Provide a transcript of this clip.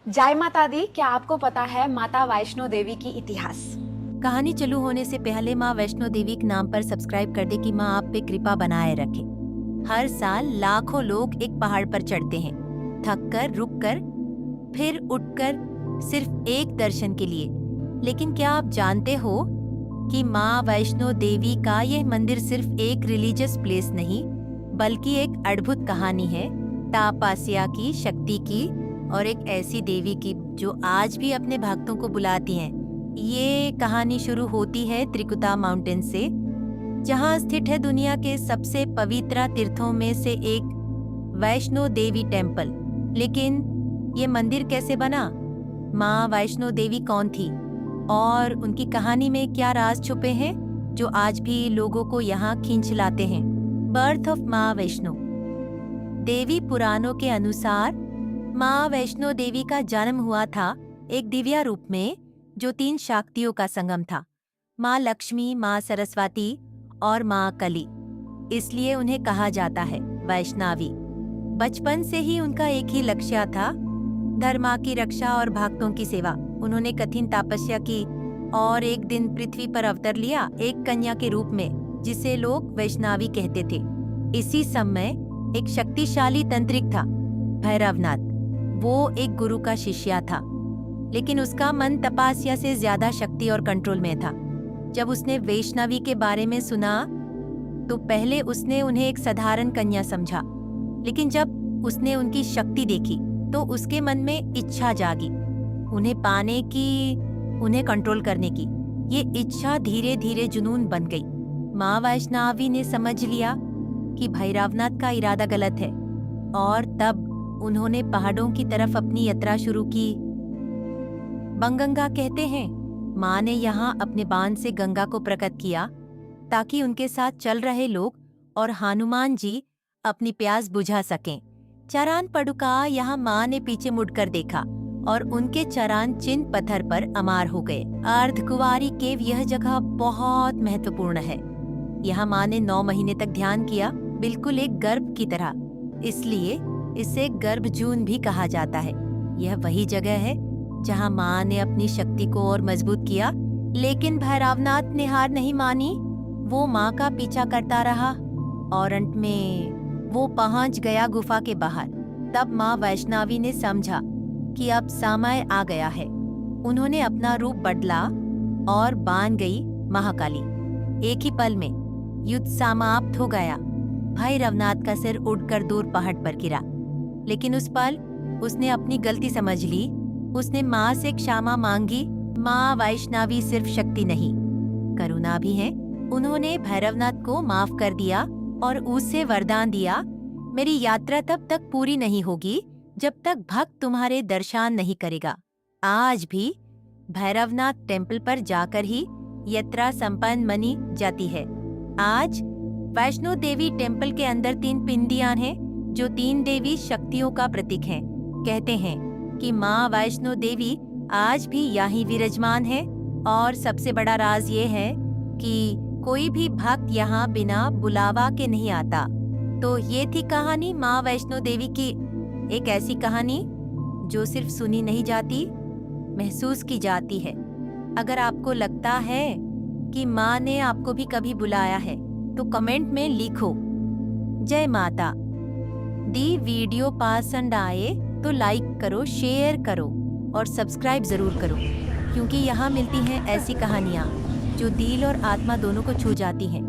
जय माता दी। क्या आपको पता है माता वैष्णो देवी की इतिहास? कहानी चालू होने से पहले माँ वैष्णो देवी के नाम पर सब्सक्राइब कर दे कि माँ आप पे कृपा बनाए रखे। हर साल लाखों लोग एक पहाड़ पर चढ़ते हैं, थक कर, रुक कर, फिर उठकर, सिर्फ एक दर्शन के लिए। लेकिन क्या आप जानते हो कि माँ वैष्णो देवी का यह मंदिर सिर्फ एक रिलीजियस प्लेस नहीं, बल्कि एक अद्भुत कहानी है तपस्या की, शक्ति की और एक ऐसी देवी की जो आज भी अपने भक्तों को बुलाती हैं। ये कहानी शुरू होती है त्रिकुटा माउंटेन से, जहाँ स्थित है दुनिया के सबसे पवित्र तीर्थों में से एक वैष्णो देवी टेम्पल। लेकिन ये मंदिर कैसे बना? माँ वैष्णो देवी कौन थी और उनकी कहानी में क्या राज छुपे हैं जो आज भी लोगों को यहाँ खींच लाते हैं? बर्थ ऑफ माँ वैष्णो देवी। पुराणों के अनुसार माँ वैष्णो देवी का जन्म हुआ था एक दिव्य रूप में जो 3 शक्तियों का संगम था, माँ लक्ष्मी, माँ सरस्वती और माँ कली। इसलिए उन्हें कहा जाता है वैष्णवी। बचपन से ही उनका एक ही लक्ष्य था, धर्म की रक्षा और भक्तों की सेवा। उन्होंने कठिन तपस्या की और एक दिन पृथ्वी पर अवतर लिया, एक कन्या के रूप में, जिसे लोग वैष्णवी कहते थे। इसी समय एक शक्तिशाली तंत्रिक था, भैरवनाथ। वो एक गुरु का शिष्य था, लेकिन उसका मन तपस्या से ज्यादा शक्ति और कंट्रोल में था। जब उसने वैष्णवी के बारे में सुना तो पहले उसने उन्हें एक साधारण कन्या समझा, लेकिन जब उसने उनकी शक्ति देखी तो उसके मन में इच्छा जागी, उन्हें पाने की, उन्हें कंट्रोल करने की। ये इच्छा धीरे धीरे जुनून बन गई। माँ वैष्णवी ने समझ लिया कि भैरवनाथ का इरादा गलत है और तब उन्होंने पहाड़ों की तरफ अपनी यात्रा शुरू की। बंगंगा कहते हैं, माँ ने यहाँ अपने बाण से गंगा को प्रकट किया ताकि उनके साथ चल रहे लोग और हनुमान जी अपनी प्यास बुझा सकें। चरण पड़ुका यहाँ माँ ने पीछे मुड़कर देखा और उनके चरण चिन्ह पत्थर पर अमर हो गए। अर्धकुंवारी केव यह जगह बहुत महत्वपूर्ण है। यहाँ माँ ने 9 महीने तक ध्यान किया, बिल्कुल एक गर्भ की तरह। इसलिए इसे गर्भजून भी कहा जाता है। यह वही जगह है जहाँ माँ ने अपनी शक्ति को और मजबूत किया। लेकिन भैरवनाथ ने हार नहीं मानी। वो माँ का पीछा करता रहा और अंत में वो पहुंच गया गुफा के बाहर। तब माँ वैष्णवी ने समझा कि अब समय आ गया है। उन्होंने अपना रूप बदला और बन गई महाकाली। एक ही पल में युद्ध समाप्त हो गया। भैरवनाथ का सिर उड़कर दूर पहाड़ पर गिरा, लेकिन उस पल उसने अपनी गलती समझ ली। उसने माँ से क्षमा मांगी। माँ वैष्णवी सिर्फ शक्ति नहीं, करुणा भी है। उन्होंने भैरवनाथ को माफ कर दिया और उससे वरदान दिया, मेरी यात्रा तब तक पूरी नहीं होगी जब तक भक्त तुम्हारे दर्शन नहीं करेगा। आज भी भैरवनाथ टेम्पल पर जाकर ही यात्रा संपन्न मानी जाती है। आज वैष्णो देवी टेम्पल के अंदर 3 पिंडियां हैं जो 3 देवी शक्तियों का प्रतीक हैं। कहते हैं कि माँ वैष्णो देवी आज भी यहीं विराजमान है और सबसे बड़ा राज ये है कि कोई भी भक्त यहाँ बिना बुलावा के नहीं आता। तो ये थी कहानी माँ वैष्णो देवी की, एक ऐसी कहानी जो सिर्फ सुनी नहीं जाती, महसूस की जाती है। अगर आपको लगता है कि माँ ने आपको भी कभी बुलाया है तो कमेंट में लिखो जय माता दी। वीडियो पसंद आए तो लाइक करो, शेयर करो और सब्सक्राइब जरूर करो, क्योंकि यहाँ मिलती हैं ऐसी कहानियाँ जो दिल और आत्मा दोनों को छू जाती हैं।